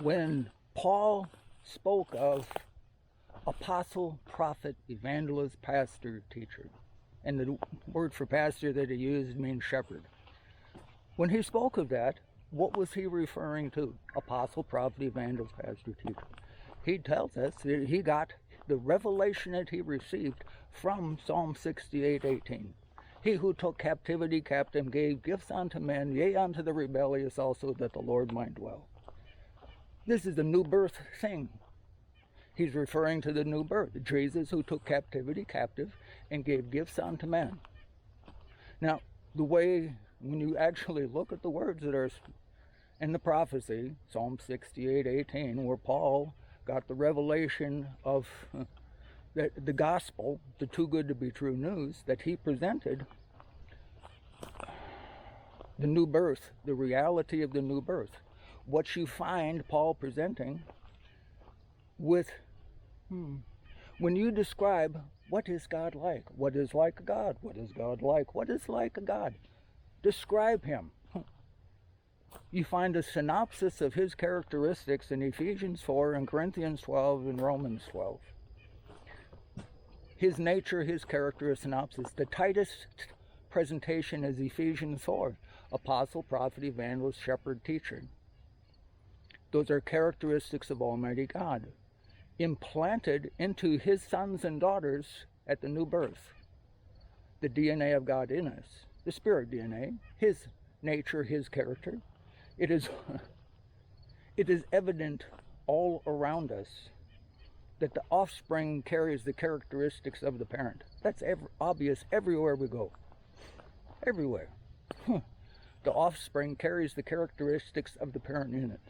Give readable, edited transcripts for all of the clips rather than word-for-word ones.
When Paul spoke of apostle, prophet, evangelist, pastor, teacher, and the word for pastor that he used means shepherd. When he spoke of that, what was he referring to? Apostle, prophet, evangelist, pastor, teacher. He tells us that he got the revelation that he received from Psalm 68:18. He who took captivity captive gave gifts unto men, yea, unto the rebellious also, that the Lord might dwell. This is the new birth thing. He's referring to the new birth. Jesus who took captivity captive and gave gifts unto men. Now, the way, when you actually look at the words that are in the prophecy, Psalm 68:18, where Paul got the revelation of the gospel, the too good to be true news, that he presented the new birth, the reality of the new birth. What you find Paul presenting with, when you describe what is God like, what is like a God, what is God like, what is like a God, describe him. You find a synopsis of his characteristics in Ephesians 4 and Corinthians 12 and Romans 12. His nature, his character, a synopsis. The Titus presentation is Ephesians 4, apostle, prophet, evangelist, shepherd, teacher. Those are characteristics of Almighty God, implanted into his sons and daughters at the new birth. The DNA of God in us, the spirit DNA, his nature, his character. It is evident all around us that the offspring carries the characteristics of the parent. That's obvious everywhere we go. Everywhere. The offspring carries the characteristics of the parent in it.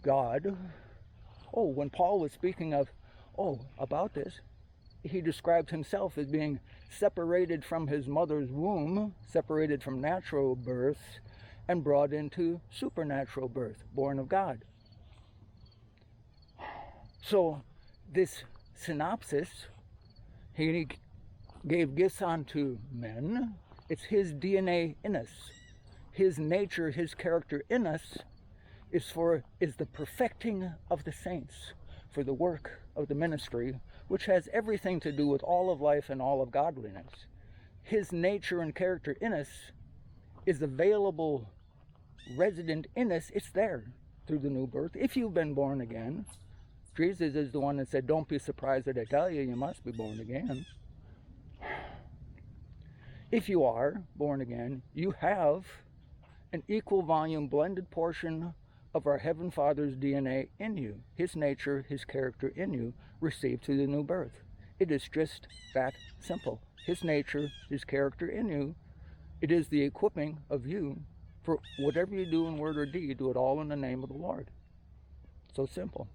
God, when Paul was speaking about this, he described himself as being separated from his mother's womb, separated from natural birth, and brought into supernatural birth, born of God. So this synopsis, he gave gifts unto men. It's his DNA in us. His nature, his character in us is the perfecting of the saints for the work of the ministry, which has everything to do with all of life and all of godliness. His nature and character in us is available, resident in us. It's there through the new birth. If you've been born again, Jesus is the one that said, don't be surprised that I tell you, you must be born again. If you are born again, you have an equal volume, blended portion of our Heaven Father's DNA in you, his nature, his character in you, received through the new birth. It is just that simple. His nature, his character in you. It is the equipping of you for whatever you do in word or deed, do it all in the name of the Lord. So simple.